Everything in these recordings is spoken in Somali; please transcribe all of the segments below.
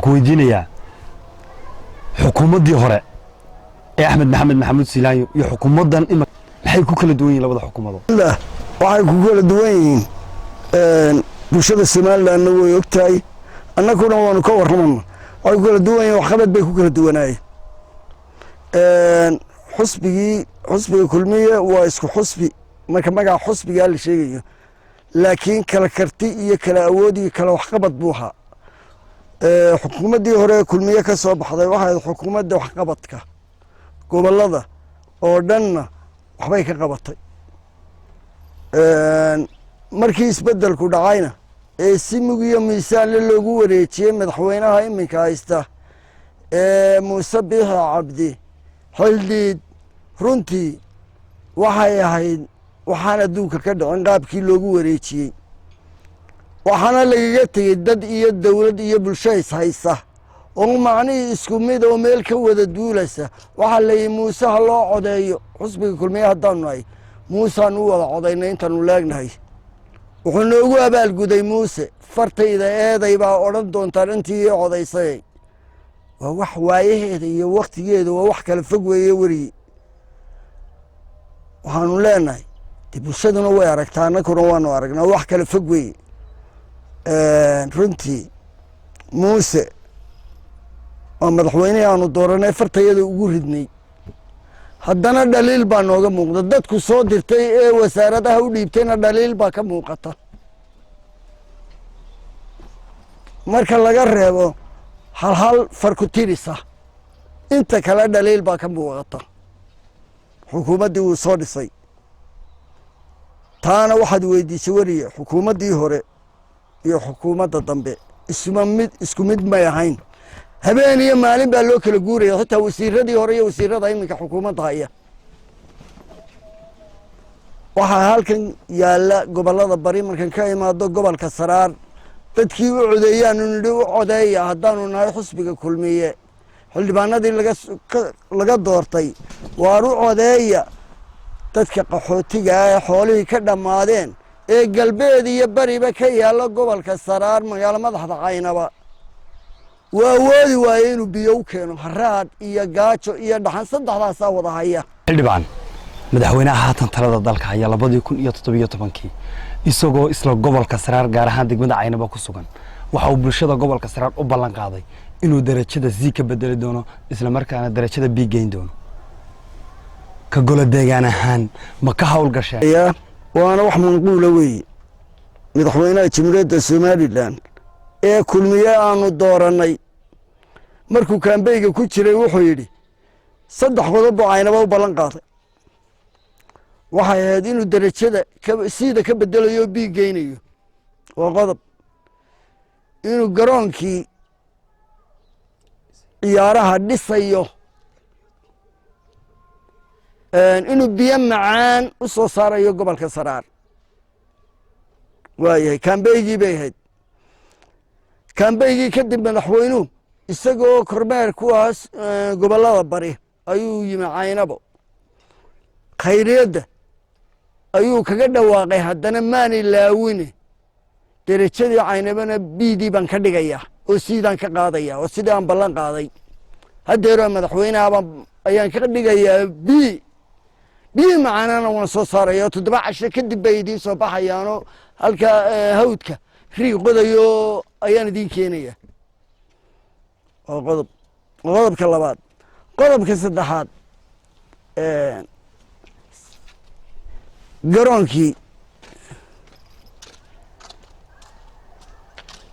waxaan ku weydiinayaa xukuumaddii hore ee Axmed Maxamuud Silaanyo iyo xukuumaddan maxay ku kala duwan yihiin labada xukuumadood waxay ku kala duwan yihiin bulshada Soomaaliland way ogtahay annaguna waanu ka warramayna waxay ku kala duwan yihiin waxqabad bay ku kala duwanaayeen xusbiga kulmiye waa isku xusbi marka magaca xusbiga la sheegayo laakiin kala karti iyo kala awood iyo kala waxqabad buu ahaa xukuumaddii hore kulmiye ka soo baxday waxay xukuumadda waxqabadka gobolada oo dhanna waxbay ka qabatay markii isbedelku dhacayna ee si mug iyo miisaan loogu wareejiyey madaxweynaha iminka haysta Muuse Biixi Cabdi xildhiid runtii waxay ahayd waxaan adduunka ka dhicin qaabkii loogu wareejiyey waxaana lagaga tegey dad iyo dawlad iyo bulsho is haysa oo macnihii isku mid oo meel ka wada duulaysa waxaa la yidhi muuse ha loo codeeyo xusbiga kulmiye haddaanu nahay muusaan u wada codaynay intaanu leegnahay wuxuu noogu abaalguday muuse fartayda eeday baa odhan doontaan intii ii codaysay waa wax waayaheeda iyo waktigeeda waa wax kala fog weeye werigi waxaanu leenahay dee bulshaduna way aragtaa annaguna waanu aragnaa wax kala fog weeye runtii muuse waa madaxweynihii aanu dooranay fartayada ugu ridnay haddana dhaliil baa nooga muuqda dadku soo dirtay ee wasaaradaha u dhiibtayna dhaliil baa ka muuqata marka laga reebo hal farku tirisa inta kale dhaliil baa ka muuqata xukuumaddii wuu soo dhisay taana waxaad weydiisay weriye xukuumaddii hore iyo xukuumadda dambe isku mid may ahayn habeen iyo maalin baa loo kala guuraya xitaa wasiiradii hore iyo wasiirada iminka xukuumadda haya waxaa halkan yaalla gobollada bari markan ka imaado gobolka Saraar dadkii u codeeyaanu nidhi u codeeya haddaanu nahay xusbiga kulmiye xildhibaanadii laga doortay waar u codeeya dadka qaxootiga ee xoolihii ka dhammaadeen ee galbeed iyo bariba ka yaalla gobolka Saraar magaalo madaxda Caynaba waa awoodi waaye inuu biyo u keeno haraad iyo gaajo iyo dhaxan saddexdaasaa wada haya xildhibaan madaxweynaha haatan talada dalka haya 2017 isagoo isla gobolka Saraar gaar ahaan degmada Caynaba ku sugan waxa uu bulshada gobolka Saraar u ballan qaaday inuu darajada C ka bedeli doono isla markaana darajada B geyn doono ka golo deegaan ahaan ma ka hawl gashay waana wax manquula weeye madaxweynaha jamhuuriyadda Soomaaliland ee kulmiye aanu dooranay markuu kaambeyga ku jiray wuxuu yidhi 3 qodob oo Caynaba u ballan qaaday waxay ahayd inuu darajada sida ka bedelayo B geynayo waa qodob inuu garoonkii ciyaaraha dhisayo inuu biyo macaan u soo saarayo gobolka Saraar waayahay kaambeygii bay ahayd kaambeygii kadib madaxweynuhu isagoo kormeer kuwaas gobollada bari ayuu yimi Caynabo khayriyadda ayuu kaga dhawaaqay haddana maani laawine darajadii Caynabana biidii baan ka dhigayaa oo sidaan ka qaadayaa oo sidaan ballan qaaday haddeero madaxweynaha ayaan ka dhigayaa bii macaanana waan soo saarayaa 7 casho kadib bay idiin soo baxayaanoo halka hawdka riig qodayo ayaan idiin keenayaa oo qodobka labaad qodobka saddexaad garoonkii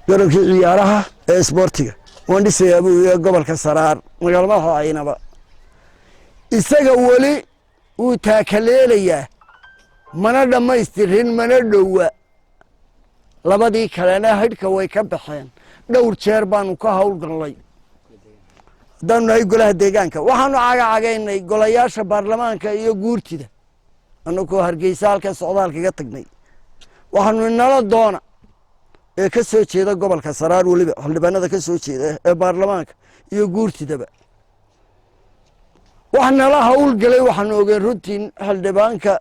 ciyaaraha ee isboortiga waan dhisayaa buu yahay gobolka Saraar magaalo madaxda Caynaba isaga weli uu taakaleelayaa mana dhammaystirin mana dhowa labadii kalena hidhka way ka baxeen dhowr jeer baanu ka hawlgalnay haddaanu nahay golaha deegaanka waxaanu cagaynay golayaasha baarlamaanka iyo guurtida annagoo Hargeysa halka socdaalkaga tagnay waxaanu nala doona ee ka soo jeeda gobolka Saraar waliba xildhibaanada ka soo jeeda ee baarlamaanka iyo guurtidaba waxaana la hawlgalay waxaan ogeyn runtii xildhibaanka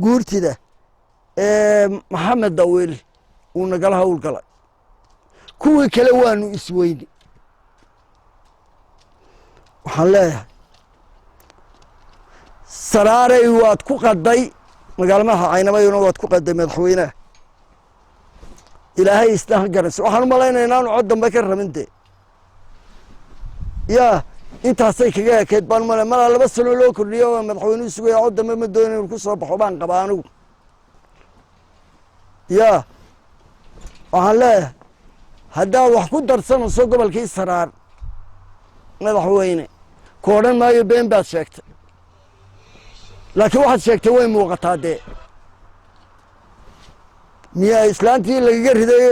guurtida Maxamed Dawiil uu nagala hawlgalay kuwii kale waanu isweyni waxaan leeyahay saraaray waad ku qaday magaalmaha Caynaba waad ku qaday madaxweynaha ilaahay isna garanayso waxaan u malaynayaa inaanu cod dambe ka rabinte yaa intaasay kaga ekeyd baan malaa 2 sano loo kordhiyo madaxweynuhu sugaya cod dambe ma doonin inuu ku soo baxo baan qabaa anigu yaa waxaan leeyahay haddaad wax ku darsanayso gobolkii Saraar madaxweyne ku odhan maayo been baad sheegtay laakiin waxaad sheegtay way muuqataa dee miyaa islaantii lagaga riday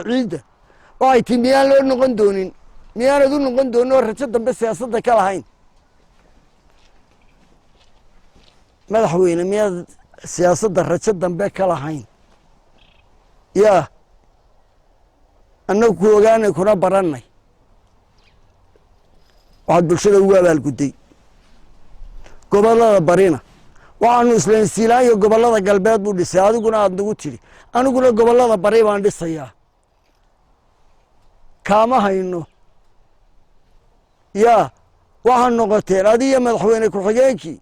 ciidda waxay tii miyaan loo noqon doonin miyaanad u noqon doonin oo rajo dambe siyaasadda ka lahayn madaxweyne miyaad siyaasadda rajo dambe ka lahayn yaa annagu ku ogaanay kuna barannay waxaad bulshada ugu abaalgudday gobollada barina waxaanu islansiilaayo gobollada galbeed buu dhisay adiguna aad nagu tiri aniguna gobollada bari baan dhisayaa kaama hayno yaa waxaan noqoteen adiga madaxweyne ku-xigeenkii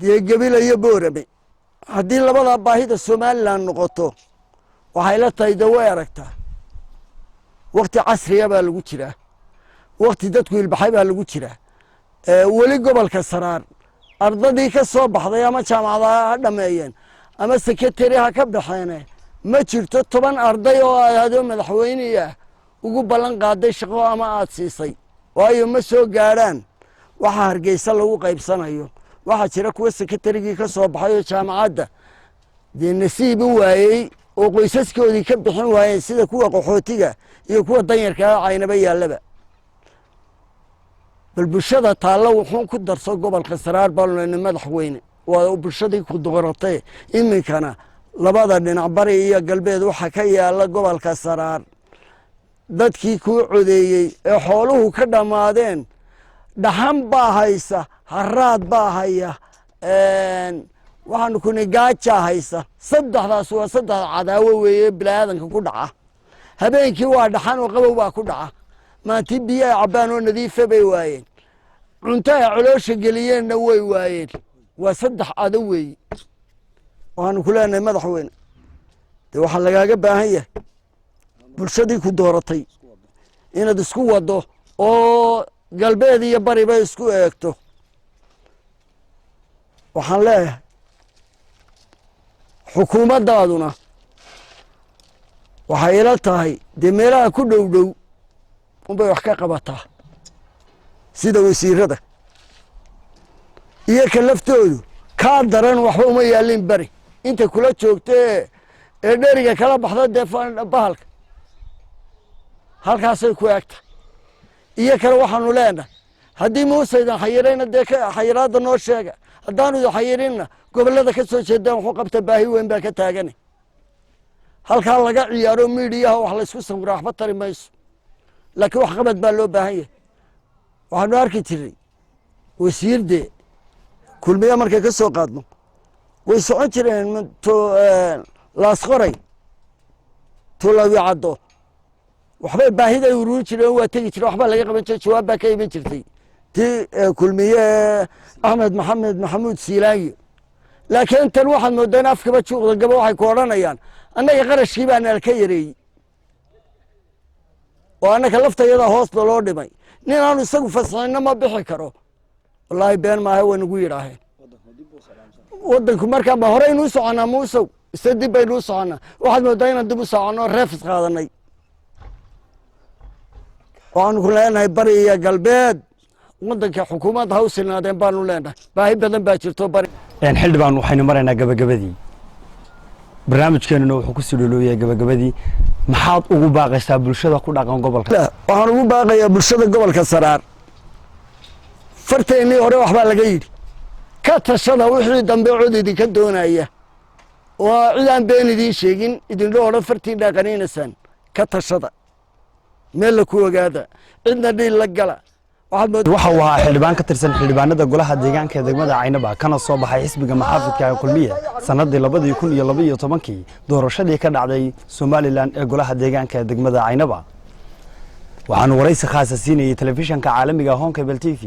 dee Gebile iyo Boorame haddii labada baahida Somaliland noqoto waxay la tahay de way aragtaa waqti casriya baa lagu jiraa waqti dadku ilbaxay baa lagu jiraa weli gobolka Saraar ardadii ka soo baxday ama jaamacadaha ha dhameeyeen ama secretary ha ka baxeen ma jirto 10 arday oo aado madaxweynaha ugu ballan qaaday shaqo ama aad siisay waayo ma soo gaaraan waxa Hargeysa lagu qaybsanayo waxa jira kuwa secretary-gii ka soo baxay jaamacadda dee nasiib u waayay oo qoysaskoodii ka bixin waayeen sida kuwa qaxootiga iyo kuwa danyarka Caynaba yaalaba bal bulshada taalo wuxuu ku darso gobolka Saraar baalna madaxweyne waa bulshadii ku dooratay iminkana labada dhinac bari iyo galbeed waxa ka yaala gobolka Saraar dadkii ku codeeyay ee xooluhu ka dhamaadeen dhaxan baa haysa haraad baa haya waxaan ku nigaaja haysa saddexdaas waa saddex cadaawo weeye bilaadanka ku dhaca habeenkii waa dhaxan oo qabow baa ku dhaca maantii biyo cabaan oo nadiif bay waayeen cunto ay caloosha geliyeenna way waayeen waa saddex ado weeye waxaan ku leenahay madaxweyne dee waxaa lagaaga baahan yahay bulshadii ku dooratay inaad isku wado oo galbeed iyo bariba isku eegto waxaan leeyahay xukuumaddaaduna waxay ila tahay dee meelaha ku dhow dhow unbay wax ka qabataa sida wasiirada iyo ka laftoodu kaa daran waxba uma yaalin bari inta kula joogta ee dheriga kala baxda dee bahalka halkaasay ku eegta iyo kale waxaanu leenahay haddii muusaydan xayirayna dee xayiraadda noo sheega haddaanu idin xayirinna gobollada ka soo jeedaan wuxuu qabta baahi weyn baa ka taagana halkaa laga ciyaaro miidiyaha wax laysku sawira waxba tari mayso laakiin wax qabad baa loo baahan yahay waxaanu arki jiray wasiirdee kulmiya markay ka soo qaadno way socon jireen laasqoray tulawi caddo waxbay baahida ay ururin jireen waa tegi jireen waxbaa laga qaban jiray jawaab baa ka iman jirtay tii kulmiye axmed maxamed maxamuud siilaanyo laakiin tan waxaad moodaa in afkaba juuqda gaba waxay ku odhanayaan annaga qarashkii baa nala ka yareeyey oo annaka laftayada hoosta loo dhimay nin aanu isagu fasixinna ma bixi karo wallaahi been maaha way nagu yidhaaheen waddanku markaa ma horeynuu soconnaa muusow ise dib baynuu soconnaa waxaad moodaa inaan dib u soconno reefis qaadanay waxaanu ku leenahay bari iyo galbeed waddanka xukuumadda ha u silnaadeen baanu leenahay baahi badan baa jirto bari xildhibaan waxaynu maraynaa gabagabadii barnaamijkeenuna wuxuu ku sii dholooyahay gabagabadii maxaad ugu baaqaysaa bulshada ku dhaqan gobolka waxaan ugu baaqayaa bulshada gobolka Saraar farteennii hore waxbaa laga yidhi ka tashada wixii dambe cod idinka doonaya oo cidaan been idiin sheegin idinla odhan fartii dhaqaniinaysaan ka tashada meel la ku ogaada cidna dhiil la gala waxa uu ahaa xildhibaan ka tirsan xildhibaanada golaha deegaanka ee degmada Caynaba kana soo baxay xisbiga maxaafidka ee kulmiye sanadii 2012 doorashadii ka dhacday Somaliland ee golaha deegaanka ee degmada Caynaba waxaan waraysi khaas ah siinayay telefishanka caalamiga Home Cable TV